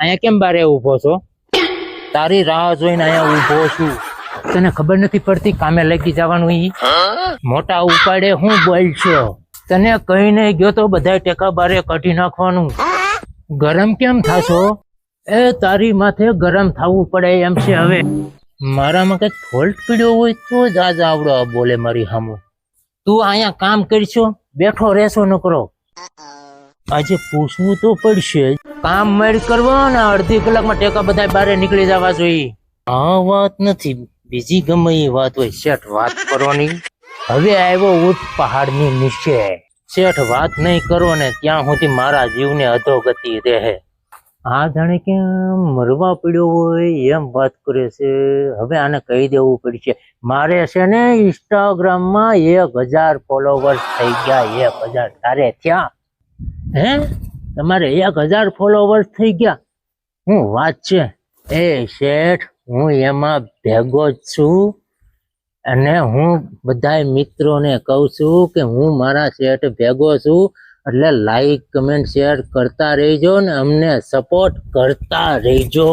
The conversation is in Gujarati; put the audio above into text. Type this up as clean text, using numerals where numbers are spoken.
અહીંયા કેમ બારે ઊભો છો? તારી રાહ જોઈને અહીંયા ઊભો છું. તને ખબર નથી પડતી કામે લાગી જવાનું? ઈ મોટા ઉપાડે હું બોલશો? તને કહીને ગયો તો બધા ટેકા બારે કાઢી નાખવાનું. ગરમ કેમ થાશો? એ તારી માથે ગરમ થવું પડે એમ છે. હવે મારામાં કઈક ફોલ્ટ પડ્યો હોય તો જ આજ આવડો બોલે મારી સામું. તું અહીંયા કામ કરશો, બેઠો રહેશો ન કરો. આજે પૂછવું તો પડશે. કામ મેળ કરવો ને અડધી કલાકમાં ટેકા બધા બારે નીકળી જવા જોઈએ. આ વાત નથી, બીજી ગમે એ વાત હોય. શેઠ વાત કરવાની. હવે આવ્યો ઊંટ પહાડની નીચે. શેઠ વાત નહીં કરો ને ત્યાં સુધી મારા જીવને અધોગતિ રહે. આ જાણે કેમ મરવા પડ્યો હોય એમ વાત કરે છે. હવે આને કહી દેવું પડશે. મારે છે ને ઇન્સ્ટાગ્રામમાં 1000 ફોલોવર્સ થઈ ગયા. 1000 તારે થયા? હે, તમારે 1000 ફોલોવર્સ થઈ ગયા? હું વાત છે. એ શેઠ, હું એમાં ભેગો જ છું અને હું બધા મિત્રોને કહું છું કે હું મારા શેઠ ભેગો છું. એટલે લાઈક કમેન્ટ શેર કરતા રહેજો ને અમને સપોર્ટ કરતા રહેજો.